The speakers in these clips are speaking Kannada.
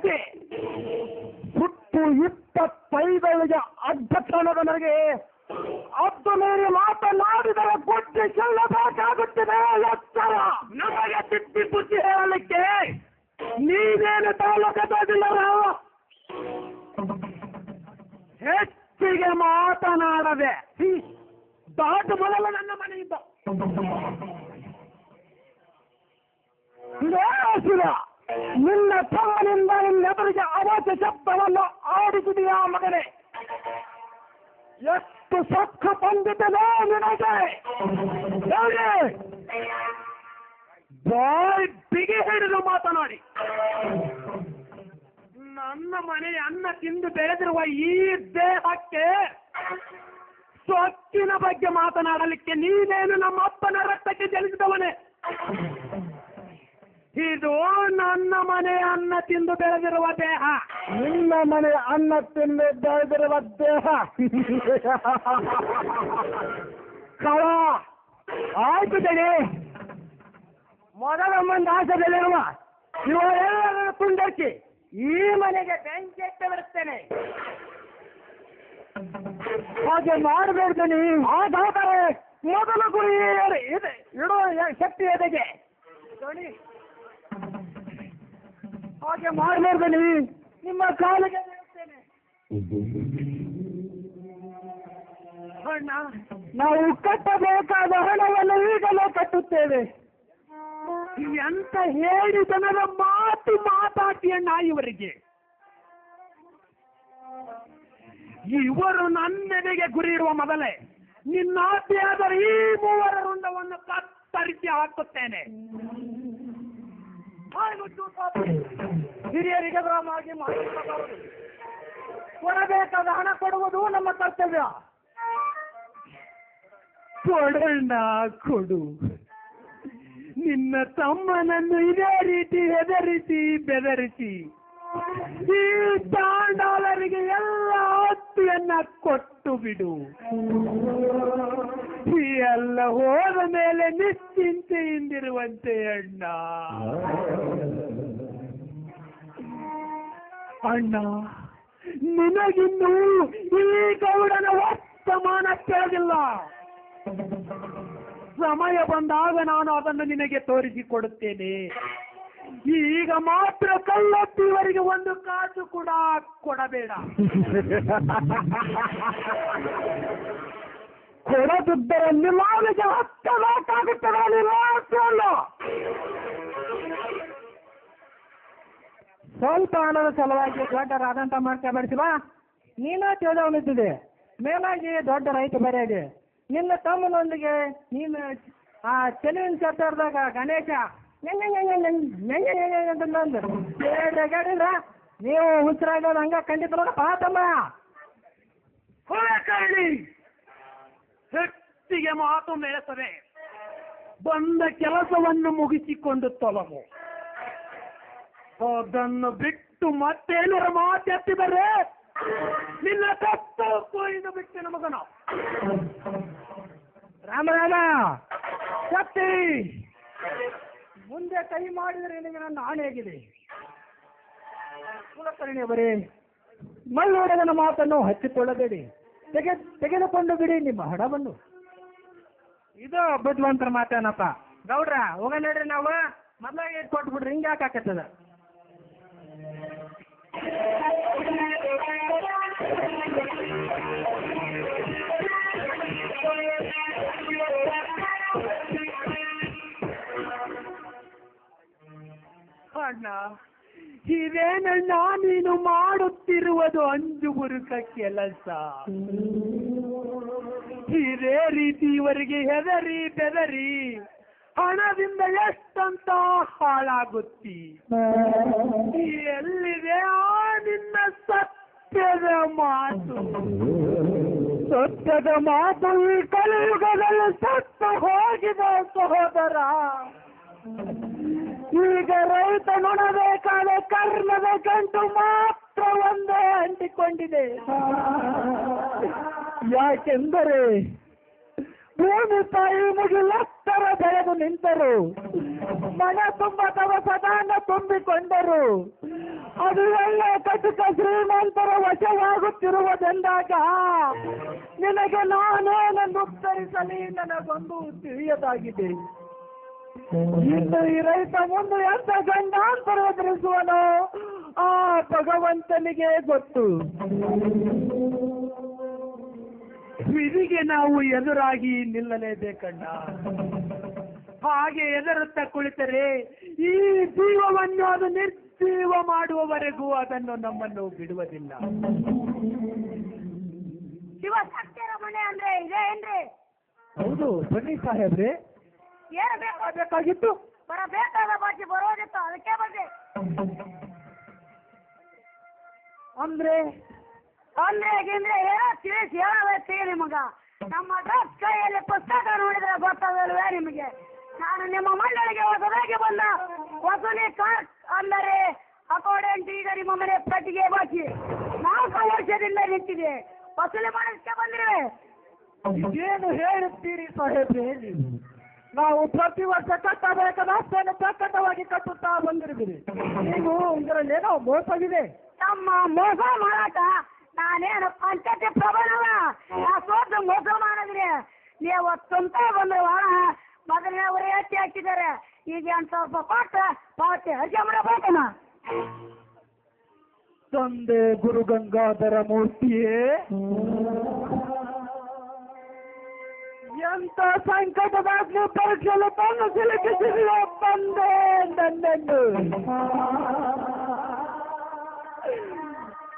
ಹಾಕಿ ಸುಟ್ಟು 25ಗೆ ಅಧ್ಯಕ್ಷನಾದ ನನಗೆ ಅದ್ದು ಮೀರಿ ಮಾತನಾಡಿದರೆ ಬುದ್ಧಿ ಚೆಲ್ಲಬೇಕಾಗುತ್ತದೆ. ಎಚ್ಚರ. ನಮಗೆ ತಿದ್ದಿ ಬುದ್ಧಿ ಹೇಳಲಿಕ್ಕೆ ನೀವೇನು ತಾಲೂಕದಿಲ್ಲರ. ಹೆಚ್ಚಿಗೆ ಮಾತನಾಡದೆ ದಾಟು ಮೊದಲು ನನ್ನ ಮನೆಯಿಂದ ನಿನ್ನ ತಮ್ಮನಿಂದ ನಿನ್ನೆದುರಿಗೆ ಅವಾಚ್ಯ ಶಬ್ದವನ್ನು ಆಡಿಸಿದೆಯಾ ಮಗನೇ? ಎಷ್ಟು ಸೊಕ್ಕ ಬಂದಿದ್ದೇನೆ ನಿನಗೆ. ಬಾಯ್ ಬಿಗಿ ಹಿಡಿದು ಮಾತನಾಡಿ ನನ್ನ ಮನೆಯ ಅನ್ನ ತಿಂದು ಬೆಳೆದಿರುವ ಈ ದೇಹಕ್ಕೆ ಸೊಕ್ಕಿನ ಬಗ್ಗೆ ಮಾತನಾಡಲಿಕ್ಕೆ ನೀನೇನು ನಮ್ಮ ಅಪ್ಪನ ರಕ್ತಕ್ಕೆ ಜನಿಸಿದವನೇ? ಇದು ನನ್ನ ಮನೆ ಅನ್ನ ತಿಂದು ಬೆಳೆದಿರುವ ದೇಹ. ನಿನ್ನ ಮನೆ ಅನ್ನ ತಿಂದು ಬೆಳೆದಿರುವ ದೇಹ. ಕಳ ಆಯ್ತು ಜನಿ. ಮೊದಲ ಮಂದಿ ಆಸೆದಲ್ಲಿರುವ ಇವರೆಲ್ಲರೂ ತುಂಡಕ್ಕಿ ಈ ಮನೆಗೆ ಬೆಂಕಿ ಎತ್ತ ಬಿಡುತ್ತೇನೆ. ಹಾಗೆ ಮಾಡಬೇಡ್ತೀನಿ. ಹಾಗಾದರೆ ಮೊದಲ ಗುರಿ ಇದೆ ಇಡೋ ಶಕ್ತಿ ಎದೆಗೆ. ಹಾಗೆ ಮಾಡಬೇಡ್ತೀನಿ. ನಿಮ್ಮ ಕಾಲಿಗೆ ಬೀಳುತ್ತೇನೆ. ಅಣ್ಣ, ನಾವು ಕಟ್ಟಬೇಕಾದ ಹಣವನ್ನು ಈಗಲೇ ಕಟ್ಟುತ್ತೇವೆ. ಎಂತ ಹೇಳಿ ಜನರ ಮಾತು ಮಾತಾಡಿ ಅಣ್ಣ. ಇವರಿಗೆ ಇವರು ನನ್ನೆಡೆಗೆ ಗುರಿ ಇರುವ ಮೊದಲೇ ನಿನ್ನ ಆದ್ರೆ ಈ ಮೂವರ ರುಂಡವನ್ನು ಕತ್ತರಿಸಿ ಹಾಕುತ್ತೇನೆ. ಹಿರಿಯರಿಗೆ ಗ್ರಾಮವಾಗಿ ಮಾಡಿಕೊಳ್ಳಬಹುದು. ಕೊಡಬೇಕಾದ ಹಣ ಕೊಡುವುದು ನಮ್ಮ ಕರ್ತವ್ಯ. ಕೊಡಣ್ಣ ಕೊಡು. ನಿನ್ನ ತಮ್ಮನನ್ನು ಇದೇ ರೀತಿ ಹೆದರಿಸಿ ಬೆದರಿಸಿ ಈ ಚಾಂಡಾಲರಿಗೆ ಎಲ್ಲ ಆಸ್ತಿಯನ್ನ ಕೊಟ್ಟು ಬಿಡು. ಈ ಎಲ್ಲ ಹೋದ ಮೇಲೆ ನಿಶ್ಚಿಂತೆಯಿಂದಿರುವಂತೆ ಅಣ್ಣ. ಅಣ್ಣ, ನಿನಗಿನ್ನೂ ಈ ಗೌಡನ ವರ್ತಮಾನ ಕೇಳಿಲ್ಲ. ಸಮಯ ಬಂದಾಗ ನಾನು ಅದನ್ನು ನಿನಗೆ ತೋರಿಸಿಕೊಡುತ್ತೇನೆ. ಈಗ ಮಾತ್ರ ಕಲ್ಲತ್ತಿವರಿಗೆ ಒಂದು ಕಾಸು ಕೂಡ ಕೊಡಬೇಡ. ಕೊಡದಿದ್ದರೆ ನಿಮಗೆ ಹತ್ತಬೇಕಾಗುತ್ತದೆ. ಸ್ವಲ್ಪ ಹಣದ ಸಲುವಾಗಿ ದೊಡ್ಡರಾದಂತ ಮಾಡ್ಕೋಬೇಡಿಸಿಲ್ಲ. ನೀನ ತಿಳಿದವನಿದ್ದಿದೆ. ಮೇಲಾಗಿ ದೊಡ್ಡ ರೈತ ಬರೆಯಾಗಿ ನಿನ್ನ ತಮ್ಮನೊಂದಿಗೆ ನೀನು ಆ ಚೆಲುವಿನ ಚತ್ತರ್ದಾಗ ಗಣೇಶ ಗಡಿದ್ರ ನೀವು ಹುಚ್ಚರಾಗೋದು ಹಂಗ ಖಂಡಿತ ನೋಡಪ್ಪ ತಮ್ಮ. ಹೆಚ್ಚಿಗೆ ಮಾತು ಮೇಸದೆ ಬಂದ ಕೆಲಸವನ್ನು ಮುಗಿಸಿಕೊಂಡು ತೊಲಗು. ಅದನ್ನು ಬಿಟ್ಟು ಮತ್ತೇನರ ಮಾತೆತ್ತಿದರೆ ನಿನ್ನ ಕತ್ತು ಕೊಯ್ದು ಬಿಟ್ಟೆ ಮಗನ. ರಾಮ ರಾಮ ಶಕ್ತಿ ಮುಂದೆ ಕೈ ಮಾಡಿದರೆ ನಿಮಗೆ ನನ್ನ ಆಣೆಯಾಗಿದೆ. ಕುಲಕರ್ಣಿ ಬರೀ ಮಲ್ಲೊಡೆಗನ ಮಾತನ್ನು ಹಚ್ಚಿಕೊಳ್ಳಬೇಡಿ. ತೆಗೆದುಕೊಂಡು ಬಿಡಿ ನಿಮ್ಮ ಹಣವನ್ನು. ಇದು ಬುದ್ಧಿವಂತರ ಮಾತೇನಪ್ಪ. ಗೌಡ್ರ ಹೋಗ ನೋಡ್ರಿ, ನಾವು ಮೊದಲಾಗಿ ಕೊಟ್ಟು ಬಿಡ್ರಿ. ಹಿಂಗೆ ಯಾಕೆ ಹಾಕತ್ತದ? ಅಣ್ಣ, ಇದೇನಣ್ಣ ನೀನು ಮಾಡುತ್ತಿರುವುದು ಅಂಜುಬುರುಕ ಕೆಲಸ. ಇದೇ ರೀತಿ ಇವರಿಗೆ ಹೆದರಿ ಬೆದರಿ ಹಣದಿಂದ ಎಷ್ಟಂತ ಹಾಳಾಗುತ್ತಿ. ಎಲ್ಲಿದೆ ನಿನ್ನ ಸತ್ಯದ ಮಾತು? ಸತ್ಯದ ಮಾತು ಈ ಕಲಿಯುಗದಲ್ಲಿ ಸತ್ತು ಹೋಗಿದೆ ಸಹೋದರ. ಈಗ ರೈತ ನುಣಬೇಕಾದ ಕರ್ಮದ ಗಂಟು ಮಾತ್ರ ಒಂದೇ ಅಂಟಿಕೊಂಡಿದೆ. ಯಾಕೆಂದರೆ ಭೂಮಿ ತಾಯಿ ಮುಗಿಲೆತ್ತರ ಬೆಳೆದು ನಿಂತರು, ಮನ ತುಂಬ ದವಸದಾನ ತುಂಬಿಕೊಂಡರು. ಅದು ಎಲ್ಲ ಕಟುಕ ಶ್ರೀಮಂತರ ವಶವಾಗುತ್ತಿರುವುದೆಂದಾಗ ನಿನಗೆ ನಾನೇನೆಂದು ಉತ್ತರಿಸಲಿ ನನಗೊಂದು ತಿಳಿಯದಾಗಿದೆ. ಇನ್ನು ಈ ರೈತ ಮುಂದೆ ಎಂತ ಗಂಡಾಂತರ ಎದುರಿಸುವನೋ ಆ ಭಗವಂತನಿಗೆ ಗೊತ್ತು. ವಿಧಿಗೆ ನಾವು ಎದುರಾಗಿ ನಿಲ್ಲಲೇಬೇಕಣ್ಣ. ಹಾಗೆ ಎದುರುತ್ತಾ ಕುಳಿತರೆ ಈ ಜೀವವನ್ನು ಅದು ನಿರ್ಜೀವ ಮಾಡುವವರೆಗೂ ಅದನ್ನು ನಮ್ಮನ್ನು ಬಿಡುವುದಿಲ್ಲ. ಶಿವ ಸತ್ಯರ ಮನೆ ಅಂದ್ರೆ ಇದೇ ಏನ್ರಿ? ಹೌದು ಬನ್ನಿ ಸಾಹೇಬ್ರೆ. ಏನು ಬೇಕಾಗಿತ್ತು? ಬರಬೇಕಾದ ಬಾಕಿ ಬರೋದಿತ್ತು, ಅದಕ್ಕೆ ಬಂದೆ. ಅಂದ್ರೆ ಗಿಂದ್ರೆ ಏನೋ ತಿಳಿಸಿ ಹೇಳಬೇಕು ನಿಮಗ. ನಮ್ಮ ಕೈಯಲ್ಲಿ ಪುಸ್ತಕ ನೋಡಿದ್ರೆ ಗೊತ್ತಾಗಲ್ವೇ ನಿಮಗೆ? ನಾನು ನಿಮ್ಮ ಮಂಡಳಿಗೆ ಹೊಸದಾಗಿ ಬಂದ ವಸೂಲಿ ಕಾರ್ಡ್ ಅಂದರೆ ಅಕೌಂಟೆಂಟ್. ಈಗ ನಿಮ್ಮ ಮನೆ ಪಟ್ಟಿಗೆ ಬಾಕಿ 4 ವರ್ಷದಿಂದ ನಿಂತಿದೆ. ವಸೂಲಿ ಮಾಡೋದಕ್ಕೆ ಬಂದಿರುವೆ. ಏನು ಹೇಳುತ್ತೀರಿ ಸಾಹೇಬ್ರೆ ನೀವು? ನಾವು ಪ್ರತಿ ವರ್ಷ ಕಟ್ಟಬೇಕಾದ ಅಷ್ಟನ್ನು ಪ್ರಕಟವಾಗಿ ಕಟ್ಟುತ್ತಾ ಬಂದಿರುತ್ತೀರಿ. ನೀವು ಇದರಲ್ಲೇನೋ ಮೋಸವಿದೆ. ತಮ್ಮ ಮೋಸ ಮಾಡಾಟ ನಾನೇನು ಪಂಚಾಯತಿ ಪ್ರಬಲವ? ನಾ ಸೋತು ಮೋಸ ಮಾಡಿದ್ರಿ. ನೀವು ತುಂಬ್ತ ಬಂದ್ರೆ ಮೊದಲನೇ ಅವರು ಎತ್ತಿ ಹಾಕಿದ್ದಾರೆ. ಈಗ 8,000 ರೂಪಾಯಿ ಕೊಟ್ಟು ಪಾವತಿ ಅರ್ಜಿ ಮಾಡಬೇಕಮ್ಮ. ತಂದೆ ಗುರು ಗಂಗಾಧರ ಮೂರ್ತಿಯೇ, ಎಂತ ಸಂಕಟದಾಗ್ಲೂ ಪರೀಕ್ಷೆಯಲ್ಲಿ ತಂದು ಸಿಲುಕಿಸಿದೆಯೋ ತಂದೆ ನನ್ನನ್ನು.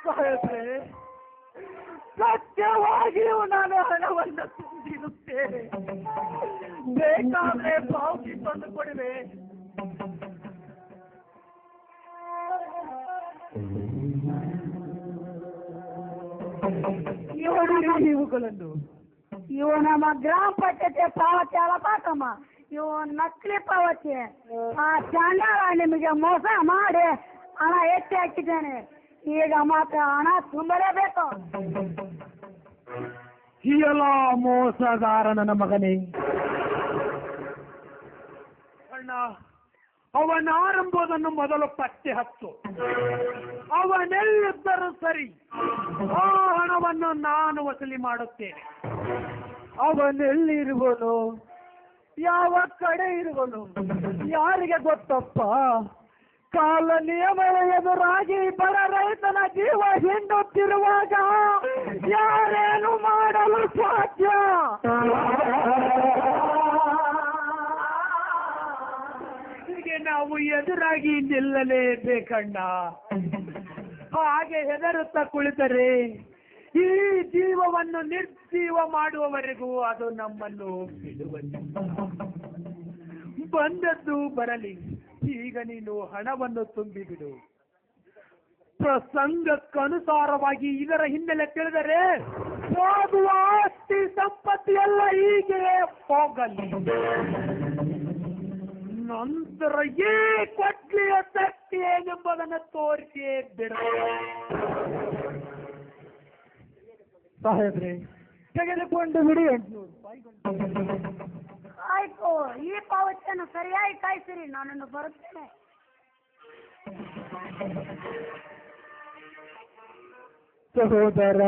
ಸಾಹೇಬ್ರೆ, ಸತ್ಯವಾಗಿಯೂ ನಾನು ಹಣವನ್ನು ತುಂಬಿರುತ್ತೇನೆ. ಬೇಕಾದ್ರೆ ಪಾವತಿ ತಂದು ಕೊಡುವೆ. ಇವುಗಳನ್ನು ಇವು ನಮ್ಮ ಗ್ರಾಮ ಪಂಚಾಯತಿ ಪಾವತಿ ಅಲ್ಲಪ್ಪಾಕಮ್ಮ. ಇವು ನಕಲಿ ಪಾವತಿ. ಆ ಚಾಂಡಾಳ ನಿಮಗೆ ಮೋಸ ಮಾಡಿ ಹಣ ಎತ್ತಿ ಹಾಕಿದ್ದೇನೆ. ಈಗ ಮಾತ್ರ ಹಣ ತುಂಬಲೇಬೇಕು. ಎಲ್ಲ ಮೋಸಗಾರ ನನ್ನ ಮಗನೇ. ಅಣ್ಣ, ಅವನ ಆರಂಭವನ್ನು ಮೊದಲು ಪತ್ತೆ ಹತ್ತು. ಅವನೆಲ್ಲಿದ್ದರೂ ಸರಿ, ಆ ಹಣವನ್ನು ನಾನು ವಸೂಲಿ ಮಾಡುತ್ತೇನೆ. ಅವನೆಲ್ಲಿರುವನು, ಯಾವ ಕಡೆ ಇರುವನು ಯಾರಿಗೆ ಗೊತ್ತಪ್ಪ? ಕಾಲ ನಿಯಮದ ಎದುರಾಗಿ ಬಡ ರೈತನ ಜೀವ ಹಿಂಡುತ್ತಿರುವಾಗ ಯಾರೇನು ಮಾಡಲು ಸಾಧ್ಯ? ಹೀಗೆ ನಾವು ಎದುರಾಗಿ ನಿಲ್ಲಲೇಬೇಕಣ್ಣ. ಹಾಗೆ ಹೆದರುತ್ತಾ ಕುಳಿತರೆ ಈ ಜೀವವನ್ನು ನಿರ್ಜೀವ ಮಾಡುವವರೆಗೂ ಅದು ನಮ್ಮನ್ನು ಬಿಡುವುದಿಲ್ಲ. ಬಂದದ್ದು ಬರಲಿ, ಈಗ ನೀನು ಹಣವನ್ನು ತುಂಬಿಬಿಡು. ಪ್ರಸಂಗಕ್ಕನುಸಾರವಾಗಿ ಇದರ ಹಿನ್ನೆಲೆ ತಿಳಿದರೆ ಹೋಗುವ ಆಸ್ತಿ ಸಂಪತ್ತಿಯೆಲ್ಲ ಹೀಗೆ ಹೋಗಲಿ. ನಂತರ ಈ ಕೊಟ್ಲಿಯ ಶಕ್ತಿ ಏನೆಂಬುದನ್ನು ತೋರಿಸಿಯೇ ಬಿಡ. ಸಾಹೇಬ್ರೆ, ತೆಗೆದುಕೊಂಡು ಬಿಡಿ. 800 ರೂಪಾಯಿ. ಆಯ್ತು, ಈ ಪಾವತಿಯನ್ನು ಸರಿಯಾಗಿ ಕಾಯಿಸಿರಿ, ನಾನನ್ನು ಬರುತ್ತೇನೆ. ಸಹೋದರ,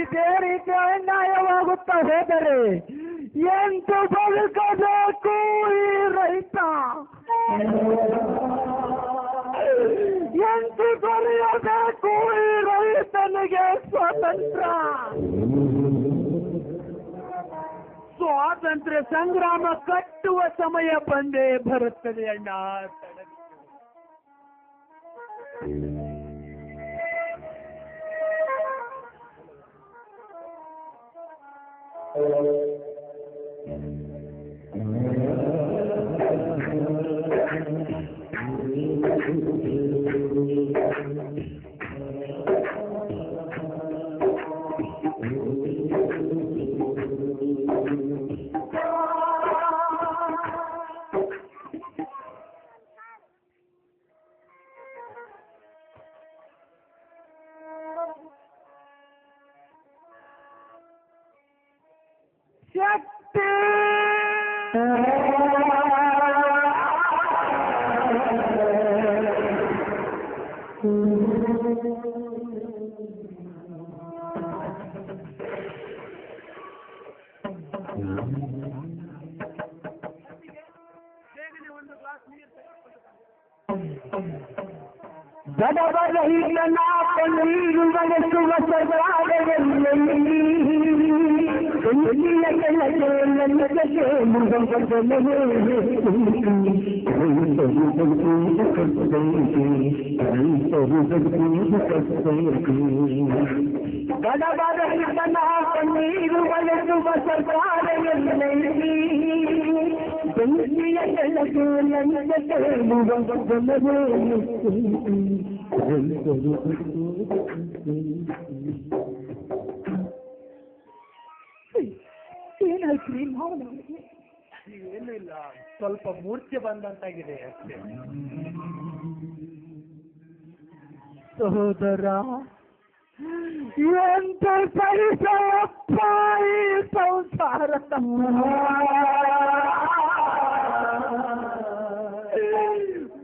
ಇದೇ ರೀತಿ ಅನ್ಯಾಯವಾಗುತ್ತಾ ಹೋದರೆ ಎಂಟು ಬದುಕಬೇಕು ಈ ರೈತ. ಎಂಟು ದೊರೆಯಬೇಕು ಈ ರೈತನಿಗೆ ಸ್ವಾತಂತ್ರ್ಯ. ಸ್ವಾತಂತ್ರ್ಯ ಸಂಗ್ರಾಮ ಕಟ್ಟುವ ಸಮಯ ಬಂದೇ ಬರುತ್ತದೆ ಅಣ್ಣ. ಶಕ್ತಿ ಏನಾಯ್ತು ನಿಮ್ಮ ಭಾವನೆ? ಏನೂ ಇಲ್ಲ, ಸ್ವಲ್ಪ ಮೂರ್ಛೆ ಬಂದಂತಾಗಿದೆ ಅಷ್ಟೇ. ಸಹೋದರ, ಎಂತ ಸಹಿಸಪ್ಪ ಈ ಸಂಸಾರ.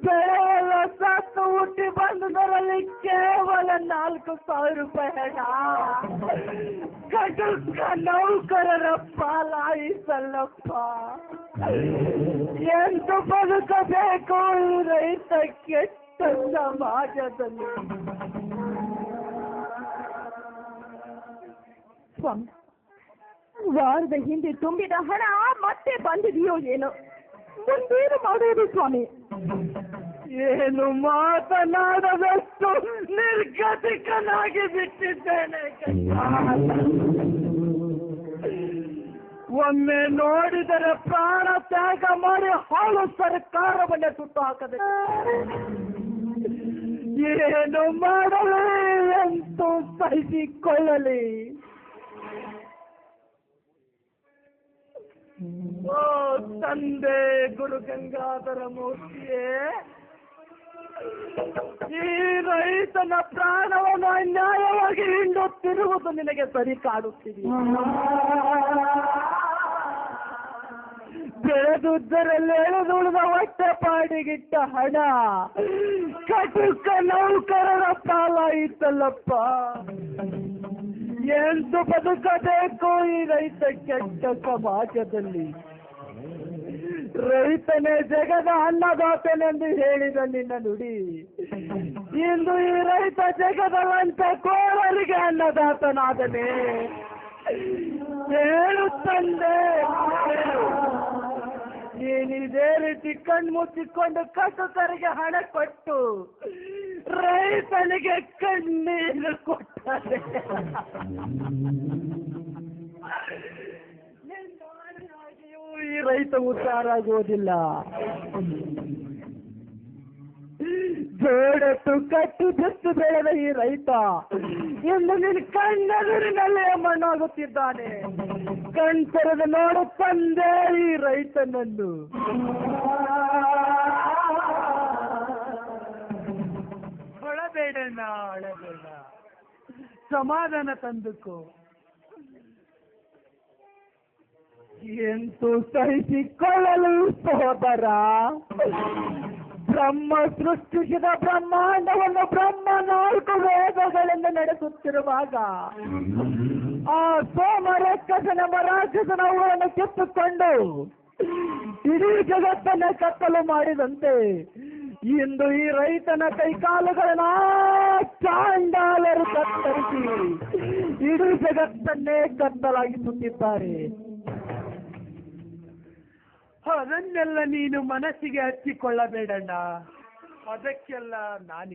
ಬೆಳೆಯಲ್ಲ ಸತ್ತು ಹುಟ್ಟಿ ಬಂದದರಲ್ಲಿ ಕೇವಲ 4,000 ರೂಪಾಯಿ ಹಣ ಕಟುಕ ನೌಕರರ ಪಾಲಾಯಿಸಲ್ಲಪ್ಪ. ಎಂತ ಬದುಕಬೇಕು ಈ ರೈತ ಕೆಟ್ಟ ಸಮಾಜದಲ್ಲಿ. ಸ್ವಾಮಿ, ವಾರದ ಹಿಂದೆ ತುಂಬಿದ ಹಣ ಮತ್ತೆ ಬಂದಿದೆಯೋ ಏನೋ, ಮುಂದೇನು ಮಾಡುವುದು ಸ್ವಾಮಿ? ಏನು ಮಾತನಾಡದಷ್ಟು ನಿರ್ಗತಿಕನಾಗಿ ಬಿಟ್ಟಿದ್ದೇನೆ. ಒಮ್ಮೆ ನೋಡಿದರೆ ಪ್ರಾಣ ತ್ಯಾಗ ಮಾಡಿ ಹಾಳು ಸರ್ಕಾರವನ್ನೇ ಸುಟ್ಟು ಹಾಕದೆ ಏನು ಮಾಡಲಿ ಎಂದು ಸಹಿಸಿಕೊಳ್ಳಲಿ. ಓ ತಂದೆ ಗುರು ಗಂಗಾಧರ ಮೂರ್ತಿಯೇ, ಈ ರೈತನ ಪ್ರಾಣವನ್ನು ಅನ್ಯಾಯವಾಗಿ ಹಿಂಡುತ್ತಿರುವುದು ನಿನಗೆ ಸರಿ ಕಾಣುತ್ತಿದೆ. ಬೆಳೆದುದರಲ್ಲಿ ಎಳೆದುಳಿದ ಹೊಟ್ಟೆ ಪಾಡಿಗಿಟ್ಟ ಹಣ ಕಟುಕ ನೌಕರರ ಪಾಲಾಯಿತಲ್ಲಪ್ಪ. ಎಂದು ಬದುಕಬೇಕು ಈ ರೈತ ಕೆಟ್ಟ ಸಮಾಜದಲ್ಲಿ? ರೈತನೇ ಜಗದ ಅನ್ನದಾತನೆಂದು ಹೇಳಿದ ನಿನ್ನ ನುಡಿ ಇಂದು ಈ ರೈತ ಜಗದ ಲಂಚ ಕೋರರಿಗೆ ಅನ್ನದಾತನಾದನೆ. ಹೇಳು ತಂದೆ, ನೀನಿದೇ ರೀತಿ ಕಣ್ಮುಚ್ಚಿಕೊಂಡು ಕಟುಕರಿಗೆ ಹಣ ಕೊಟ್ಟು ರೈತನಿಗೆ ಕಣ್ಣೀರು ಕೊಟ್ಟರೆ ಈ ರೈತ ಉದ್ಧಾರ ಆಗುವುದಿಲ್ಲ. ಜೋಡತ್ತು ಕಟ್ಟು ಬಿತ್ತು ಬೆಳೆದ ಈ ರೈತ ಇಂದು ನಿನ್ನ ಕಣ್ಣೆದುರಿನಲ್ಲೇ ಮಣ್ಣಾಗುತ್ತಿದ್ದಾನೆ. ಕಣ್ತೆರೆದು ನೋಡು ತಂದೆ ಈ ರೈತನನ್ನು. ಅಳಬೇಡಣ್ಣ, ಅಳಬೇಡ, ಸಮಾಧಾನ ತಂದುಕೋ. ಎಂತೂ ಸಹಿಸಿಕೊಳ್ಳಲು ಸಹೋದರ. ಬ್ರಹ್ಮ ಸೃಷ್ಟಿಸಿದ ಬ್ರಹ್ಮಾಂಡವನ್ನು ಬ್ರಹ್ಮ 4 ವೇದಗಳಿಂದ ನಡೆಸುತ್ತಿರುವಾಗ ಆ ಸೋಮರಕ್ಕಸನೆಂಬ ರಾಕ್ಷಸನ ಊರನ್ನು ಕಿತ್ತುಕೊಂಡು ಇಡೀ ಜಗತ್ತನ್ನೇ ಕತ್ತಲು ಮಾಡಿದಂತೆ ಇಂದು ಈ ರೈತನ ಕೈಕಾಲುಗಳನ್ನ ಚಾಂಡಾಲರು ಕತ್ತರಿಸಿ ಇಡೀ ಜಗತ್ತನ್ನೇ ಕತ್ತಲಾಗಿಸುತ್ತಿದ್ದಾರೆ. ಅದನ್ನೆಲ್ಲ ನೀನು ಮನಸ್ಸಿಗೆ ಹಚ್ಚಿಕೊಳ್ಳಬೇಡಣ್ಣ, ಅದಕ್ಕೆಲ್ಲ ನಾನು